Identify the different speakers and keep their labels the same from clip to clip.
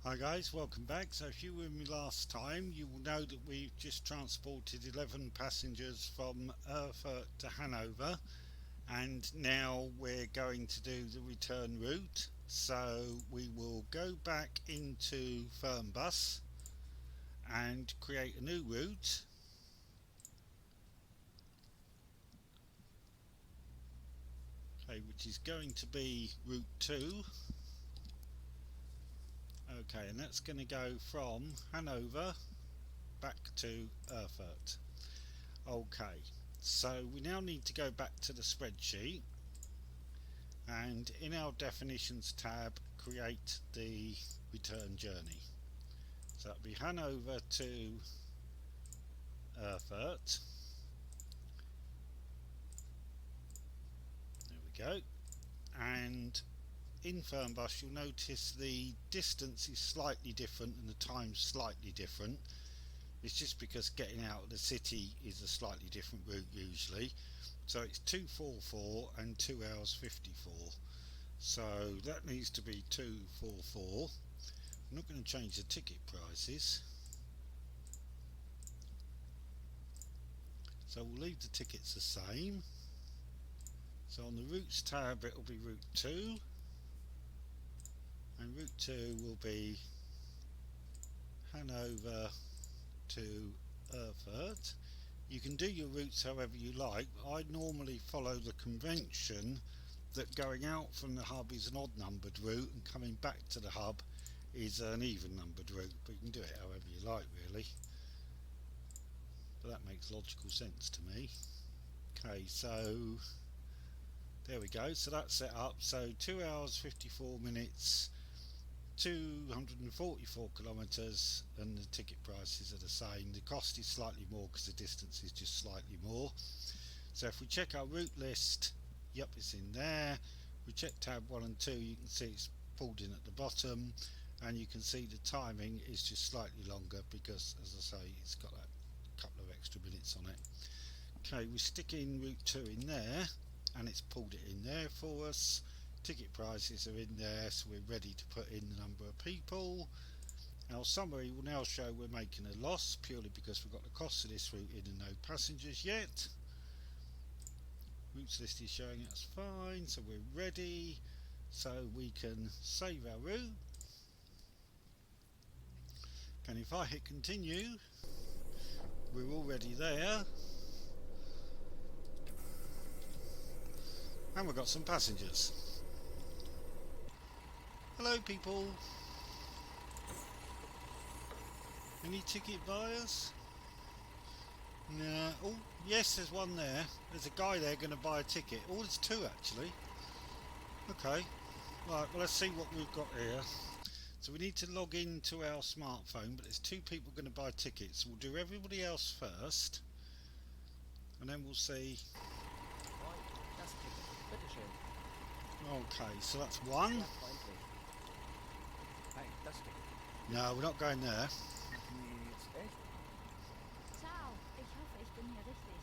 Speaker 1: Hi guys, welcome back. So if you were with me last time, you will know that we've just transported 11 passengers from Erfurt to Hanover, and now we're going to do the return route. So we will go back into Fernbus and create a new route. Okay, which is going to be route 2. Okay, and that's going to go from Hanover back to Erfurt. Okay, so we now need to go back to the spreadsheet, and in our definitions tab create the return journey. So that'll be Hanover to Erfurt. There we go. And in Fernbus you'll notice the distance is slightly different and the time's slightly different. It's just because getting out of the city is a slightly different route usually. So it's 2:44 and 2 hours 54. So that needs to be 2:44. I'm not going to change the ticket prices. So we'll leave the tickets the same. So on the routes tab it will be route 2. And route 2 will be Hanover to Erfurt. You can do your routes however you like. I normally follow the convention that going out from the hub is an odd numbered route and coming back to the hub is an even numbered route, but you can do it however you like really, but that makes logical sense to me. Okay, so there we go, so that's set up. So 2 hours 54 minutes, 244 kilometres, and the ticket prices are the same. The cost is slightly more because the distance is just slightly more. So if we check our route list, yep, it's in there. We check tab 1 and 2, you can see it's pulled in at the bottom, and you can see the timing is just slightly longer because, as I say, it's got that couple of extra minutes on it. Okay, we stick in route 2 in there, and it's pulled it in there for us. Ticket prices are in there, so we're ready to put in the number of people. Our summary will now show we're making a loss purely because we've got the cost of this route in and no passengers yet. Routes list is showing us fine, so we're ready, so we can save our route. And if I hit continue, we're already there, and we've got some passengers. Hello people, any ticket buyers? No. Oh yes, there's one there. There's a guy there going to buy a ticket. Oh, there's two actually. Okay, right, well let's see what we've got here. So we need to log into our smartphone, but there's two people going to buy tickets. We'll do everybody else first, and then we'll see. Okay, so that's one. No, we're not going there.
Speaker 2: Ciao, ich hoffe, ich bin hier richtig.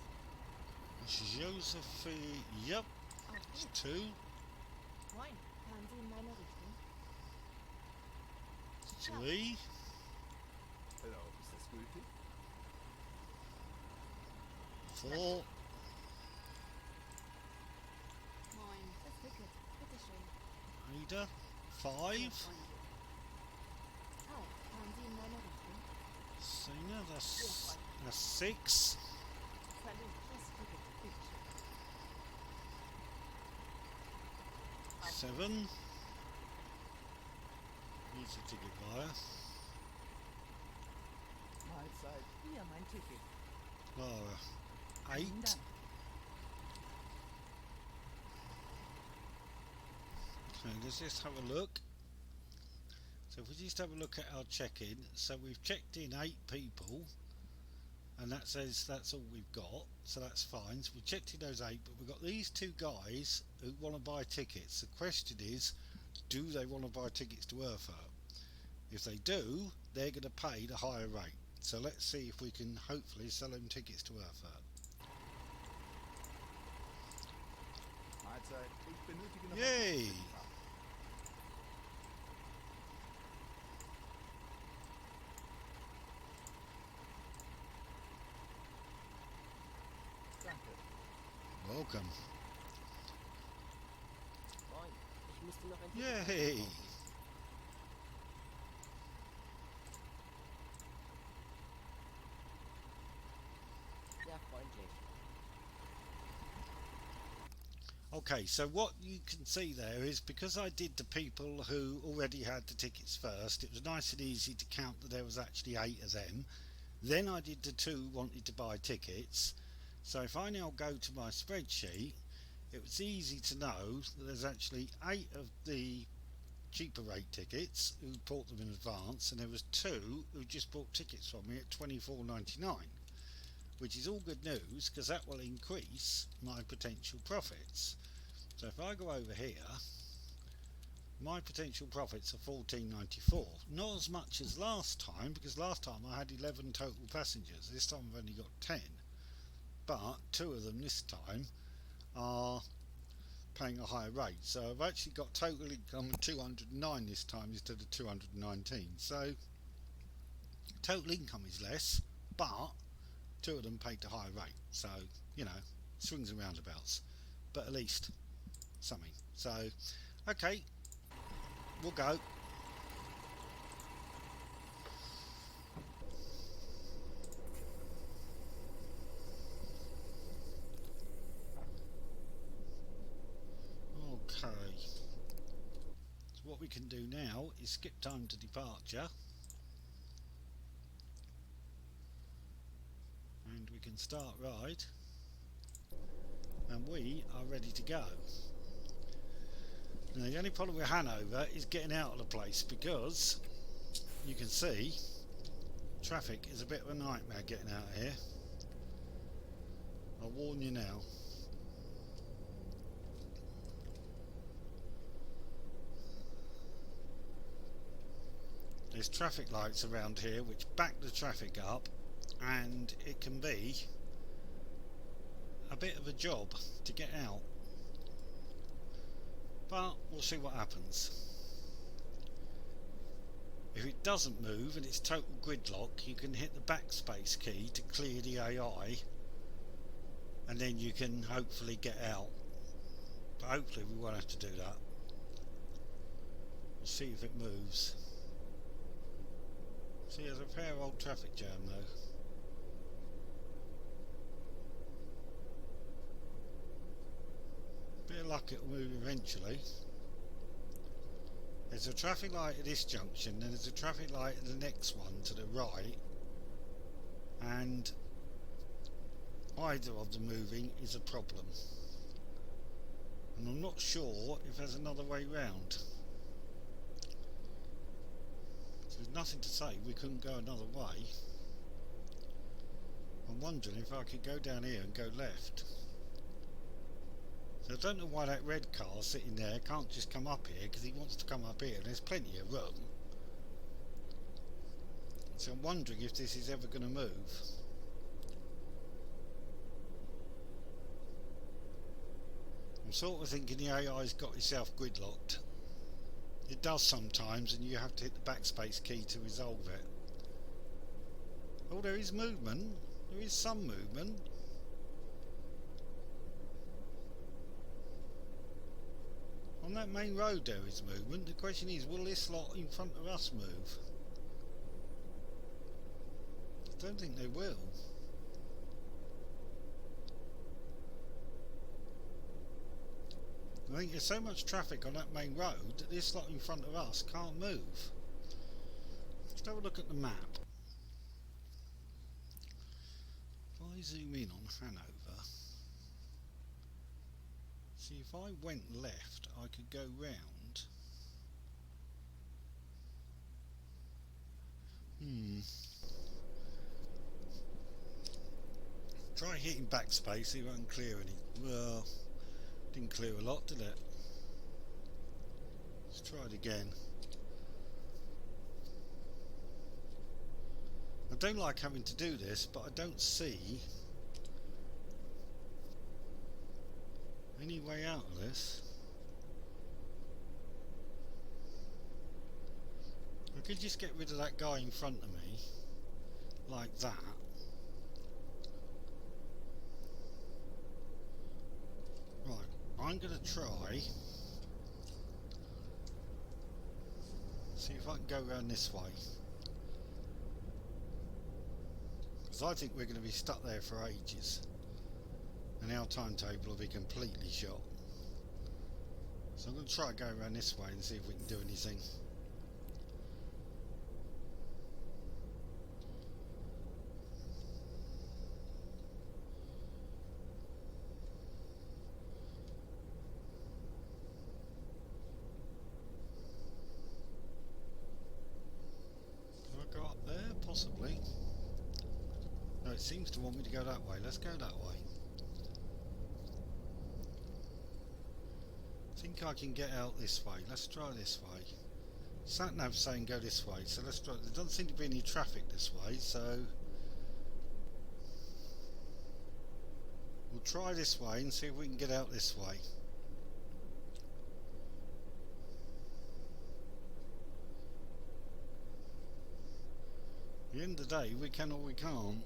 Speaker 1: This is Josephine. Yep, it's two.
Speaker 2: Moin, fahren Sie in meine Richtung?
Speaker 1: Three.
Speaker 3: Hello, ist das gültig?
Speaker 1: Four.
Speaker 2: Moin, das Ticket, bitteschön.
Speaker 1: Ada. Five.
Speaker 2: Hi, fahren Sie in meine Richtung?
Speaker 1: Sina, that's six.
Speaker 2: Salut, das Ticket, bitteschön.
Speaker 1: Seven. Here's a ticket buyer.
Speaker 3: Mahlzeit, hier mein Ticket.
Speaker 1: Clara.
Speaker 2: Vielen
Speaker 1: 8.
Speaker 2: Dank.
Speaker 1: Okay, let's just have a look. So if we just have a look at our check-in, so we've checked in 8 people, and that says that's all we've got, so that's fine. So we checked in those 8, but we've got these two guys who want to buy tickets. The question is, do they want to buy tickets to Erfurt? If they do, they're going to pay the higher rate. So let's see if we can hopefully sell them tickets to Erfurt.
Speaker 3: Mahlzeit, ich benötige noch
Speaker 1: Yay! welcome.
Speaker 4: Moin, ich müsste noch ein Ticket
Speaker 1: Yay!
Speaker 4: kaufen. Sehr freundlich.
Speaker 1: Okay, so what you can see there is because I did the people who already had the tickets first, it was nice and easy to count that there was actually 8 of them. Then I did the 2 who wanted to buy tickets. So if I now go to my spreadsheet, it was easy to know that there's actually 8 of the cheaper rate tickets who bought them in advance, and there was 2 who just bought tickets from me at $24.99, which is all good news because that will increase my potential profits. So if I go over here, my potential profits are $14.94. Not as much as last time, because last time I had 11 total passengers. This time I've only got 10, but 2 of them this time are paying a higher rate. So I've actually got total income of 209 this time instead of 219. So total income is less, but 2 of them paid a higher rate. So, you know, swings and roundabouts, but at least something. So, okay, we'll go. Okay, so what we can do now is skip time to departure, and we can start ride, and we are ready to go. Now the only problem with Hanover is getting out of the place, because you can see traffic is a bit of a nightmare getting out of here. I'll warn you now. There's traffic lights around here which back the traffic up, and it can be a bit of a job to get out, but we'll see what happens. If it doesn't move and it's total gridlock, you can hit the backspace key to clear the AI, and then you can hopefully get out, but hopefully we won't have to do that. We'll see if it moves. See, there's a fair old traffic jam though. Bit of luck it'll move eventually. There's a traffic light at this junction, and there's a traffic light at the next one to the right, and either of them moving is a problem. And I'm not sure if there's another way round. There's nothing to say we couldn't go another way. I'm wondering if I could go down here and go left. So I don't know why that red car sitting there can't just come up here, because he wants to come up here and there's plenty of room. So I'm wondering if this is ever going to move. I'm sort of thinking the AI's got itself gridlocked. It does sometimes, and you have to hit the backspace key to resolve it. Oh, there is movement. There is some movement. On that main road there is movement. The question is, will this lot in front of us move? I don't think they will. I think there's so much traffic on that main road that this lot in front of us can't move. Let's have a look at the map. If I zoom in on Hanover, see, if I went left I could go round. Try hitting backspace, see if I can clear any. Well, didn't clear a lot, did it? Let's try it again. I don't like having to do this, but I don't see any way out of this. I could just get rid of that guy in front of me, like that. I'm going to try see if I can go around this way, because I think we're going to be stuck there for ages and our timetable will be completely shot. So I'm going to try and go around this way and see if we can do anything. Can I go up there? Possibly. No, it seems to want me to go that way. Let's go that way. I think I can get out this way. Let's try this way. Sat-nav's saying go this way, so let's try. There doesn't seem to be any traffic this way, so we'll try this way and see if we can get out this way. At the end of the day, we can or we can't.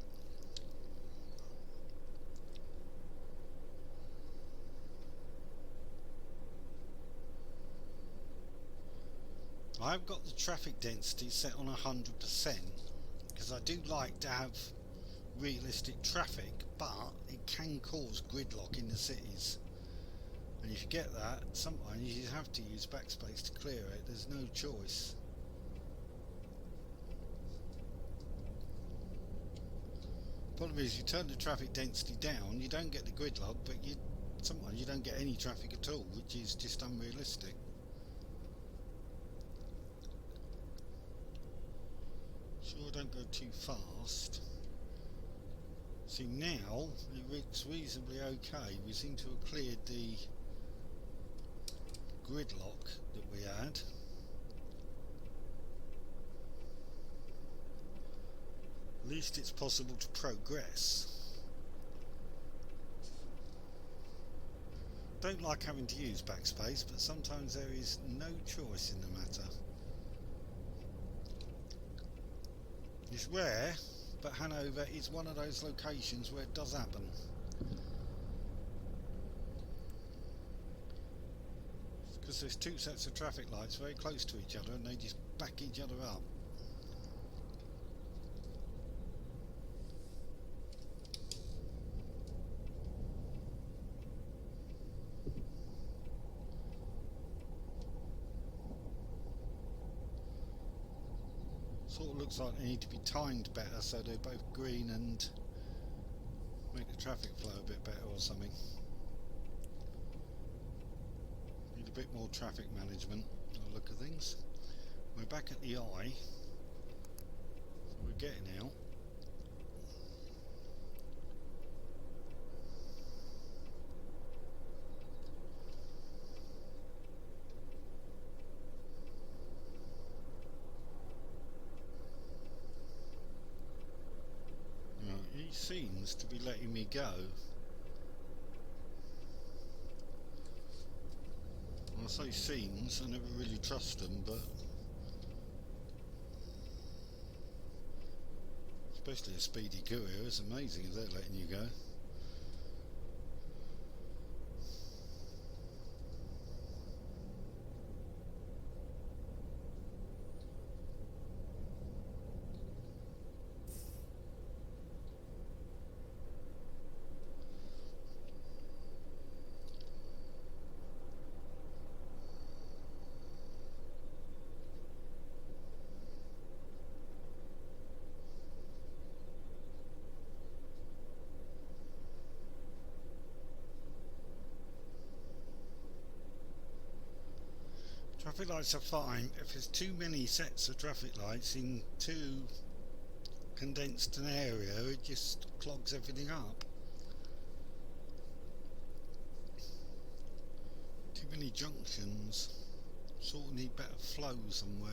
Speaker 1: I've got the traffic density set on 100% because I do like to have realistic traffic, but it can cause gridlock in the cities, and if you get that, sometimes you have to use backspace to clear it. There's no choice. Problem is, you turn the traffic density down, you don't get the gridlock, but sometimes you don't get any traffic at all, which is just unrealistic. Sure, don't go too fast. See, now it looks reasonably okay. We seem to have cleared the gridlock that we had. At least it's possible to progress. Don't like having to use backspace, but sometimes there is no choice in the matter. It's rare, but Hanover is one of those locations where it does happen. Because there's two sets of traffic lights very close to each other and they just back each other up. Sort of looks like they need to be timed better so they're both green and make the traffic flow a bit better or something. Need a bit more traffic management by the look of things. We're back at the eye, so we're getting out. He seems to be letting me go. When I say seems, I never really trust them, but especially a speedy courier, it's amazing if they're letting you go. Traffic lights are fine if there's too many sets of traffic lights in too condensed an area. It just clogs everything up. Too many junctions. Sort of need better flow somewhere.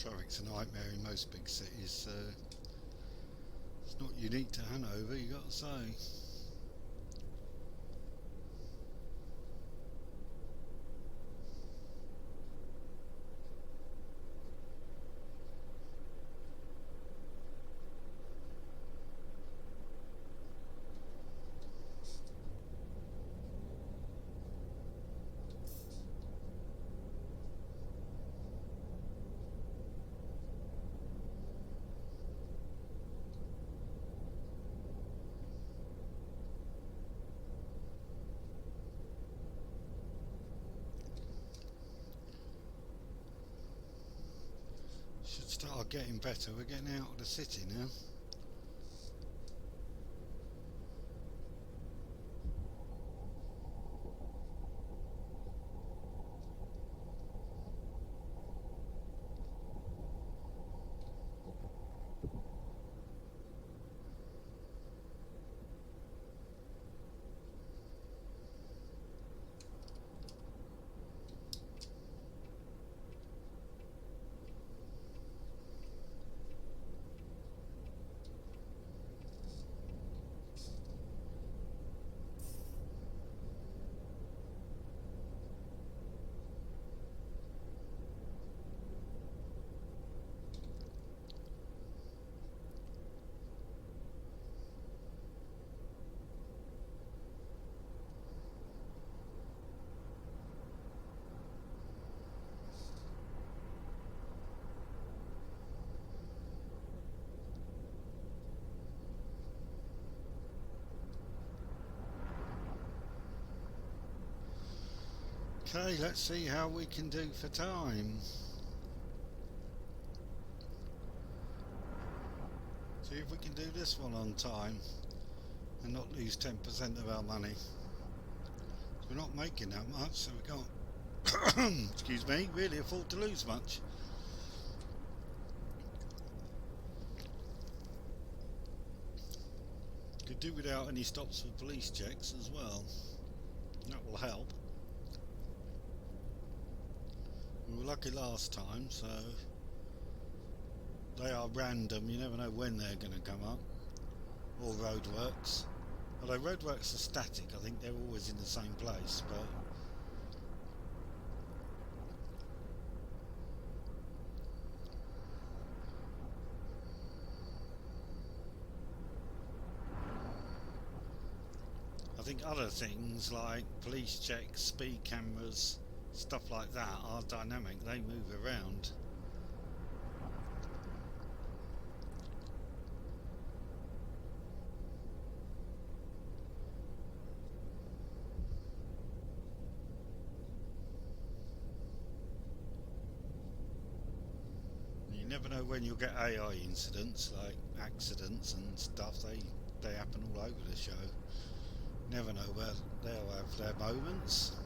Speaker 1: Traffic's a nightmare in most big cities, so it's not unique to Hanover, you got to say. Should start getting better. We're getting out of the city now. Okay, let's see how we can do for time. See if we can do this one on time and not lose 10% of our money. So we're not making that much, so we can't, excuse me, really afford to lose much. Could do without any stops for police checks as well. That will help. We were lucky last time, so they are random. You never know when they're going to come up. Or roadworks. Although roadworks are static, I think they're always in the same place, but I think other things like police checks, speed cameras, stuff like that are dynamic. They move around. You never know when you'll get AI incidents, like accidents and stuff. They happen all over the show. Never know where they'll have their moments.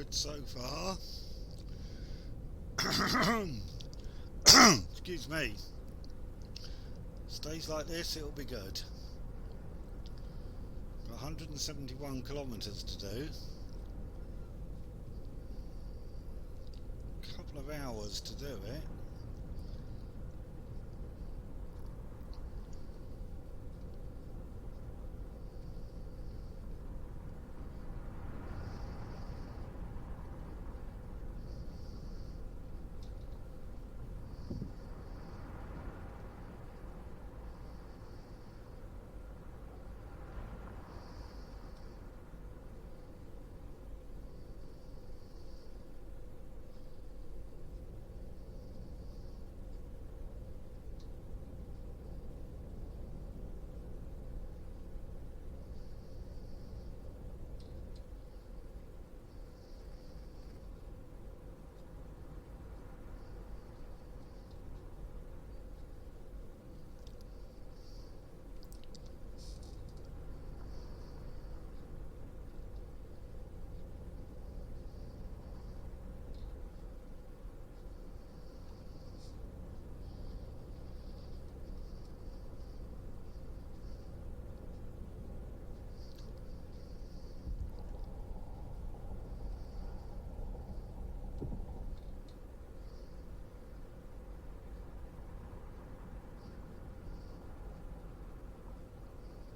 Speaker 1: good so far. Excuse me. Stays like this, it'll be good. Got 171 kilometres to do. Couple of hours to do it.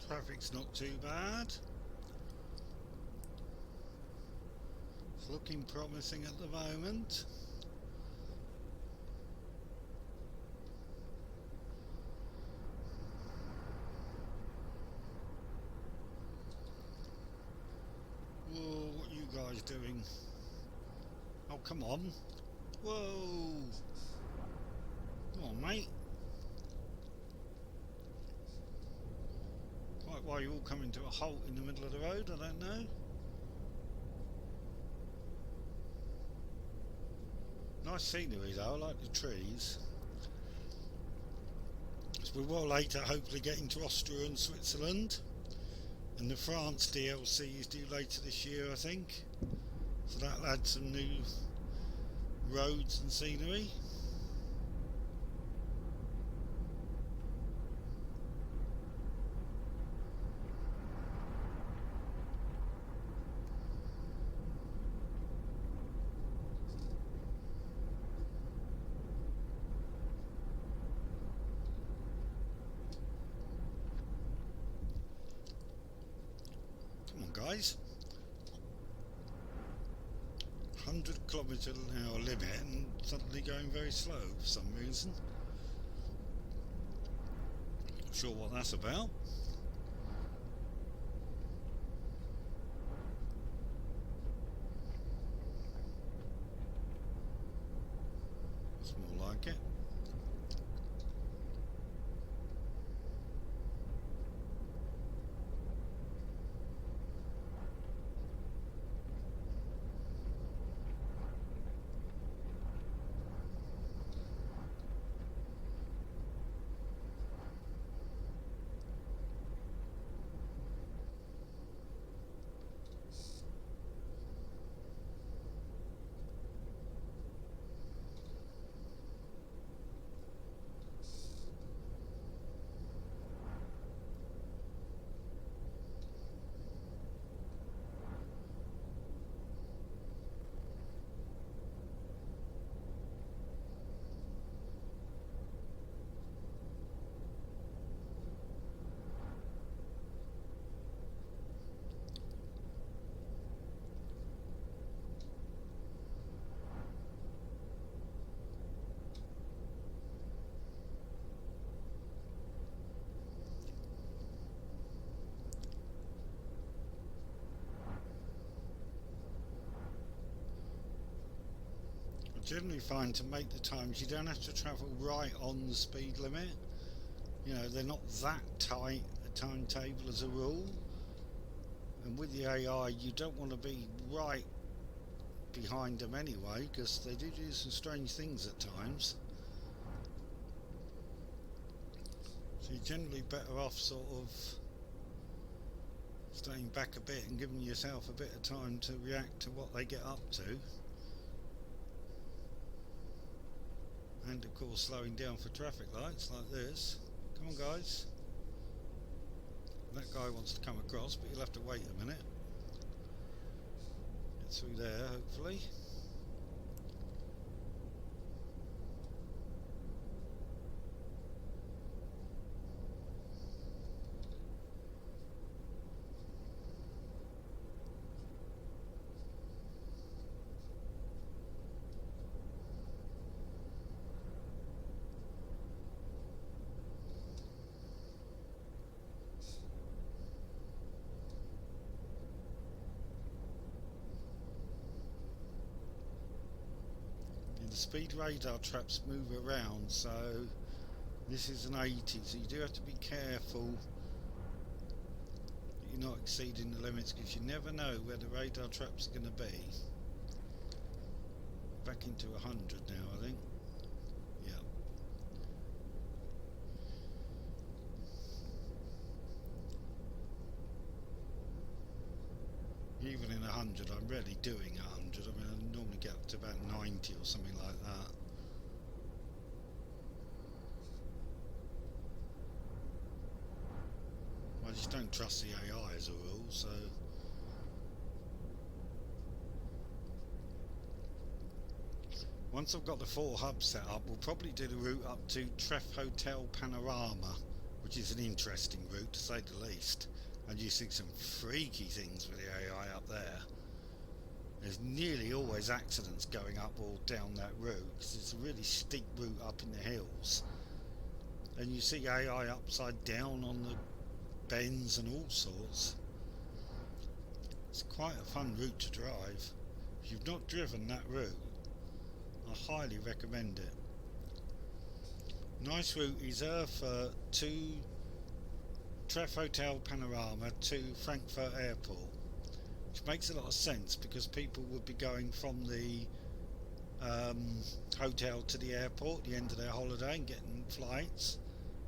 Speaker 1: Traffic's not too bad. It's looking promising at the moment. Whoa, what are you guys doing? Oh, come on. Whoa. Come on, mate. Quite why you all coming to a halt in the middle of the road, I don't know. Nice scenery though, I like the trees. So we're well later, hopefully getting to Austria and Switzerland. And the France DLC is due later this year, I think. So that'll add some new roads and scenery. Guys, 100km/h limit and suddenly going very slow for some reason. Not sure what that's about. It's more like it. Generally find to make the times you don't have to travel right on the speed limit. You know, they're not that tight a timetable as a rule, and with the AI you don't want to be right behind them anyway, because they do some strange things at times. So you're generally better off sort of staying back a bit and giving yourself a bit of time to react to what they get up to, and of course slowing down for traffic lights like this. Come on guys, that guy wants to come across, but you'll have to wait a minute. Get through there hopefully. The speed radar traps move around, so this is an 80, so you do have to be careful that you're not exceeding the limits, because you never know where the radar traps are going to be. Back into 100 now, I think. Yeah. Even in 100, I'm rarely doing 100. I mean, I normally get up to about 90 or something like that. I just don't trust the AI as a rule, so... Once I've got the 4 hubs set up, we'll probably do the route up to Treff Hotel Panorama, which is an interesting route to say the least. And you see some freaky things with the AI up there. There's nearly always accidents going up or down that route, because it's a really steep route up in the hills. And you see AI upside down on the bends and all sorts. It's quite a fun route to drive. If you've not driven that route, I highly recommend it. Nice route is Erfurt to Treff Hotel Panorama to Frankfurt Airport, which makes a lot of sense because people would be going from the hotel to the airport at the end of their holiday and getting flights,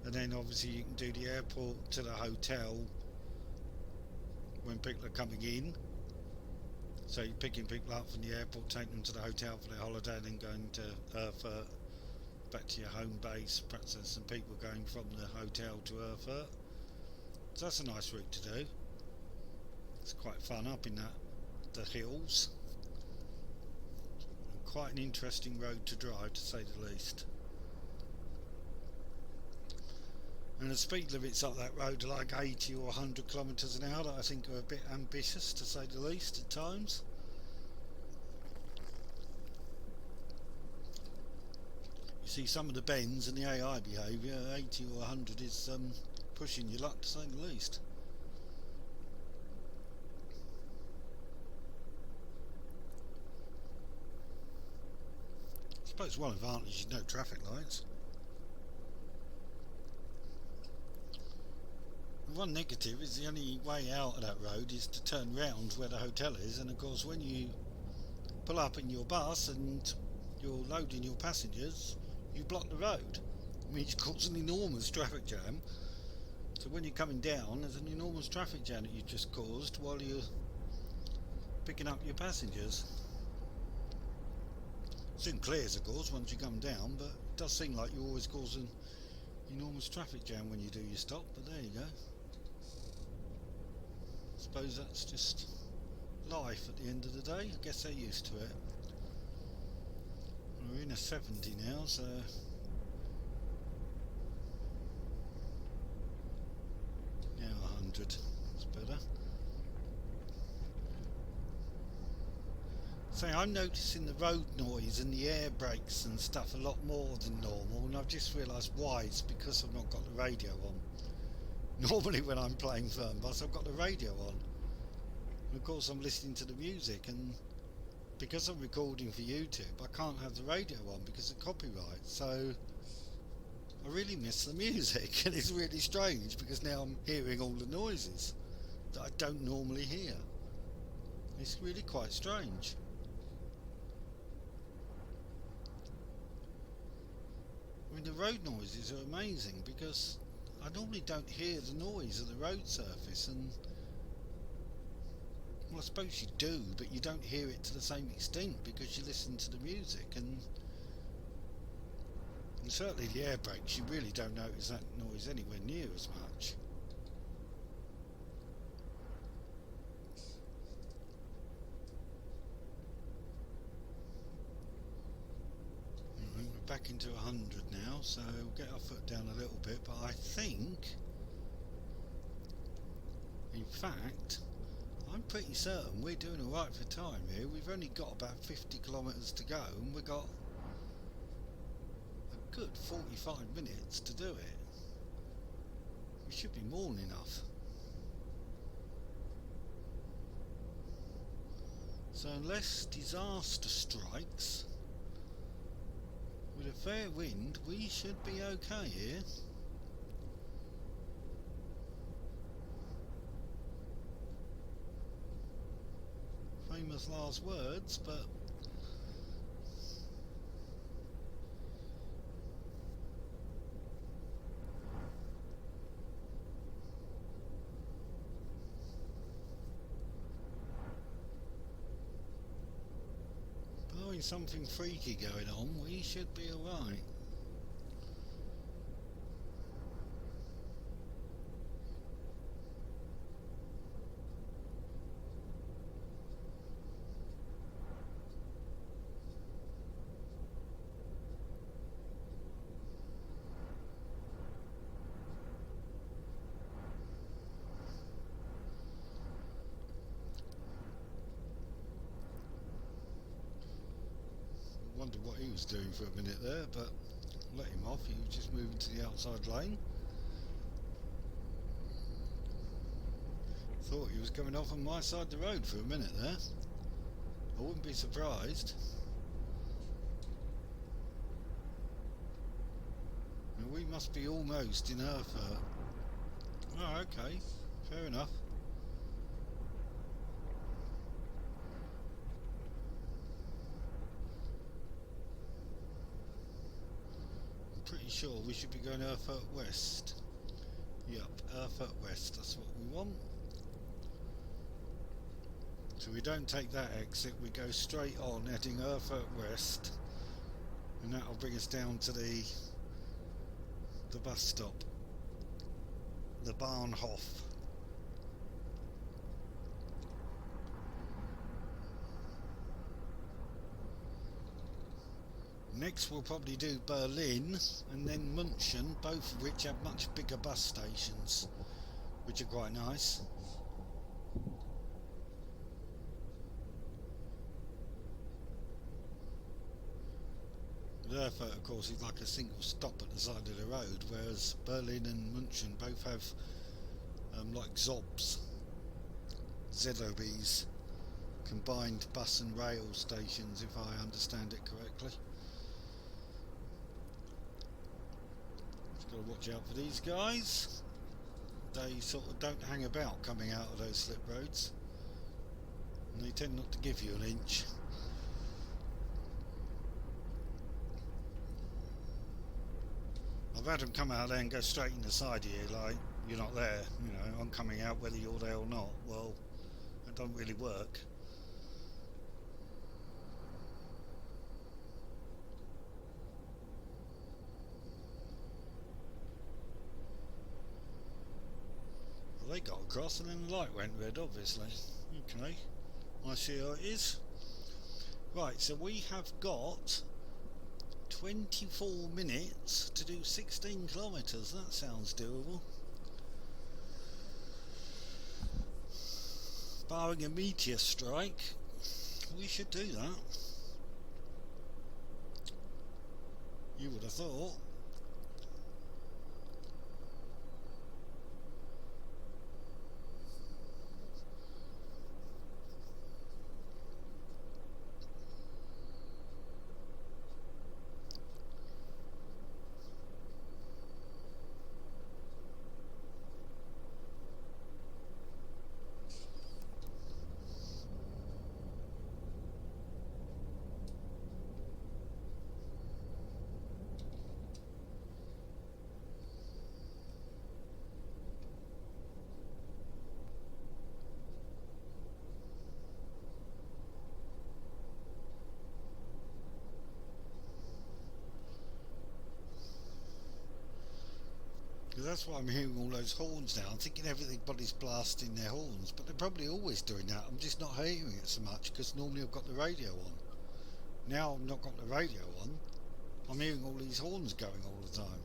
Speaker 1: and then obviously you can do the airport to the hotel when people are coming in. So you're picking people up from the airport, taking them to the hotel for their holiday, and then going to Erfurt, back to your home base. Perhaps there's some people going from the hotel to Erfurt. So that's a nice route to do. It's quite fun up in the hills. Quite an interesting road to drive, to say the least. And the speed limits up that road are like 80 or 100 kilometres an hour, that I think are a bit ambitious, to say the least, at times. You see some of the bends and the AI behaviour, 80 or 100 is pushing your luck, to say the least. I suppose one advantage is no traffic lights. One negative is the only way out of that road is to turn round where the hotel is, and of course when you pull up in your bus and you're loading your passengers, you block the road. I mean, it causes an enormous traffic jam. So when you're coming down, there's an enormous traffic jam that you've just caused while you're picking up your passengers. Soon clears, of course, once you come down, but it does seem like you're always causing enormous traffic jam when you do your stop, but there you go. I suppose that's just life at the end of the day. I guess they're used to it. We're in a 70 now, so now 100. It's better. So I'm noticing the road noise and the air brakes and stuff a lot more than normal, and I've just realised why. It's because I've not got the radio on. Normally when I'm playing Fernbus, I've got the radio on. And of course I'm listening to the music, and because I'm recording for YouTube, I can't have the radio on because of copyright. So I really miss the music, and it's really strange because now I'm hearing all the noises that I don't normally hear. It's really quite strange. I mean, the road noises are amazing because I normally don't hear the noise of the road surface, and Well, I suppose you do, but you don't hear it to the same extent because you listen to the music, and certainly the air brakes, you really don't notice that noise anywhere near as much. Right, we're back into 100 now, so we'll get our foot down a little bit, but I think, in fact, I'm pretty certain we're doing alright for time here. We've only got about 50 kilometres to go, and we've got a good 45 minutes to do it. We should be more than enough. So unless disaster strikes, with a fair wind, we should be okay here. Famous last words, but barring something freaky going on, we should be alright. Wondered what he was doing for a minute there, but let him off. He was just moving to the outside lane. Thought he was coming off on my side of the road for a minute there. I wouldn't be surprised. Now we must be almost in Erfurt. Oh, okay, fair enough. Pretty sure we should be going Erfurt West. Yep, Erfurt West, that's what we want. So we don't take that exit, we go straight on heading Erfurt West, and that'll bring us down to the bus stop, the Bahnhof. Next we'll probably do Berlin and then München, both of which have much bigger bus stations, which are quite nice. Erfurt, of course, is like a single stop at the side of the road, whereas Berlin and München both have like ZOBs, ZOBs, combined bus and rail stations, if I understand it correctly. Got to watch out for these guys. They sort of don't hang about coming out of those slip roads, and they tend not to give you an inch. I've had them come out there and go straight in the side of you, like you're not there. You know, I'm coming out whether you're there or not. Well, that don't really work. They got across and then the light went red, obviously. Okay, I see how it is. Right, so we have got 24 minutes to do 16 kilometres. That sounds doable. Barring a meteor strike, we should do that. You would have thought. that's why I'm hearing all those horns now. I'm thinking everybody's blasting their horns, but they're probably always doing that. I'm just not hearing it so much because normally I've got the radio on. Now I've not got the radio on. I'm hearing all these horns going all the time.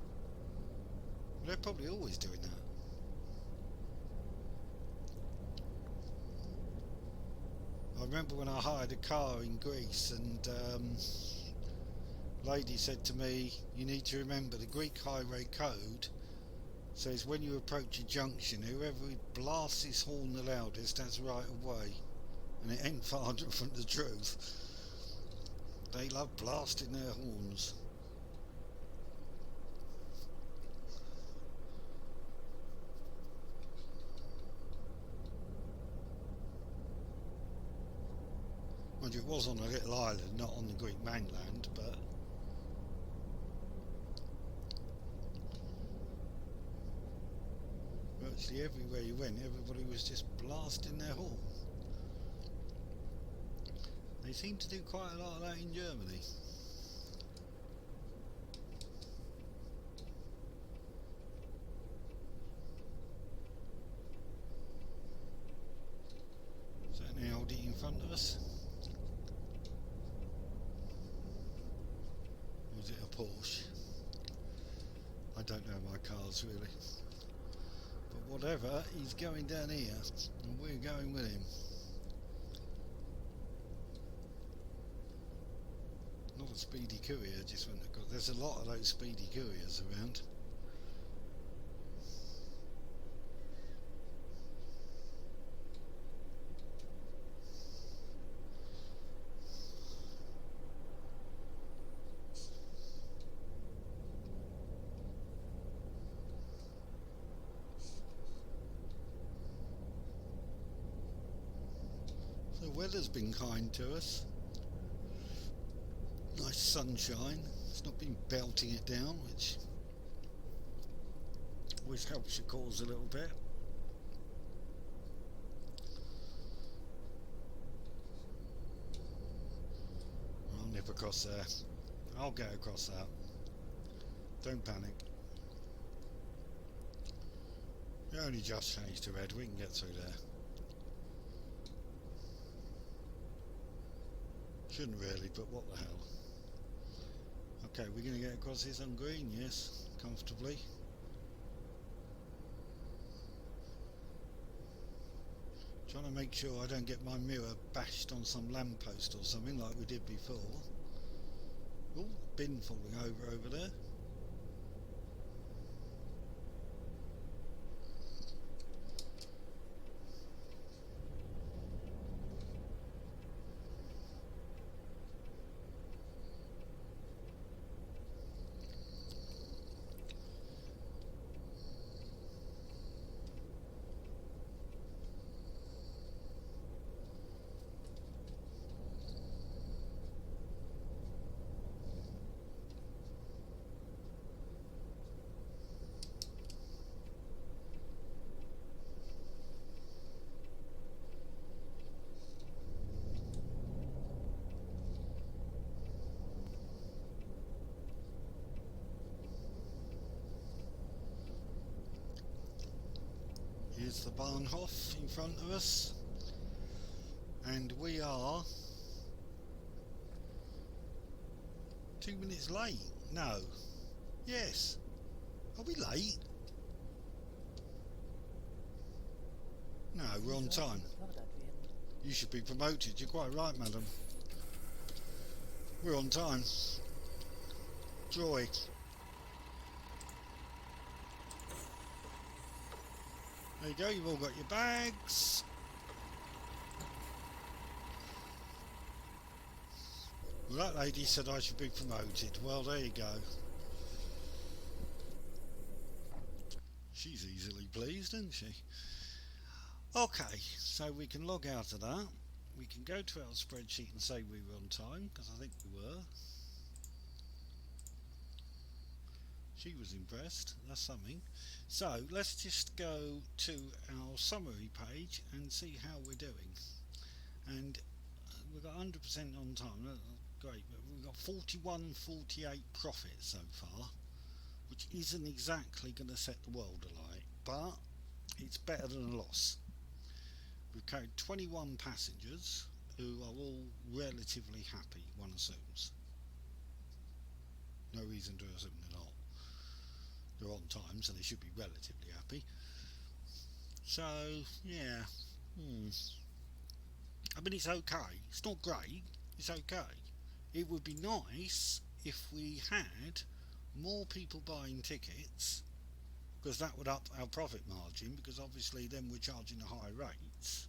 Speaker 1: They're probably always doing that. I remember when I hired a car in Greece and lady said to me, you need to remember the Greek highway code says when you approach a junction, whoever blasts his horn the loudest has right of way. And it ain't far from the truth. They love blasting their horns. Mind you, it was on a little island, not on the Greek mainland, but virtually everywhere you went, everybody was just blasting their horn. They seem to do quite a lot of that in Germany. Is that an Audi in front of us? Or is it a Porsche? I don't know my cars really. But whatever, he's going down here and we're going with him. Not a speedy courier, just went across. There's a lot of those speedy couriers around. The weather's been kind to us. Nice sunshine. It's not been belting it down, which always helps your cause a little bit. I'll nip across there. I'll get across that. Don't panic. You only just changed to red. We can get through there. Shouldn't really, but what the hell. Okay, we're going to get across this on green, yes, comfortably. Trying to make sure I don't get my mirror bashed on some lamppost or something like we did before. Oh, bin falling over there. Here's the Bahnhof in front of us, and we are 2 minutes late. No. Yes. Are we late? No, we're on time. You should be promoted. You're quite right, madam. We're on time. Joy. There you go, you've all got your bags. Well, that lady said I should be promoted. Well, there you go. She's easily pleased, isn't she? Okay, so we can log out of that. We can go to our spreadsheet and say we were on time, because I think we were. She was impressed. That's something. So let's just go to our summary page and see how we're doing. And we've got 100% on time. That's great. But we've got 41.48 profit so far. which isn't exactly going to set the world alight, but it's better than a loss. We've carried 21 passengers who are all relatively happy, one assumes. No reason to assume they're not. They're on time, so they should be relatively happy. So, yeah. I mean, it's okay. It's not great. It's okay. It would be nice if we had more people buying tickets, because that would up our profit margin, because obviously then we're charging a higher rates.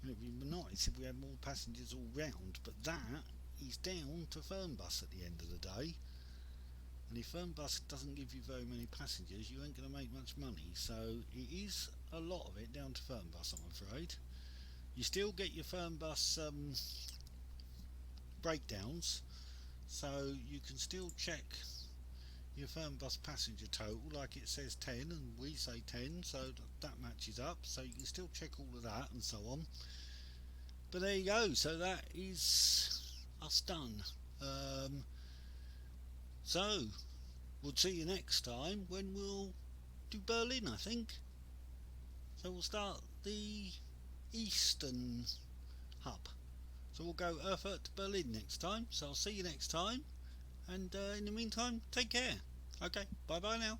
Speaker 1: And it would be nice if we had more passengers all round, but that is down to Fernbus at the end of the day. And if Fernbus doesn't give you very many passengers, you ain't going to make much money. So it is a lot of it down to Fernbus, I'm afraid. You still get your Fernbus breakdowns, so you can still check your Fernbus passenger total, like it says 10 and we say 10, so that matches up, so you can still check all of that and so on. But there you go, so that is us done. So we'll see you next time when we'll do Berlin, I think. So we'll start the Eastern hub. So we'll go Erfurt to Berlin next time. So I'll see you next time. And in the meantime, take care. Okay, bye bye now.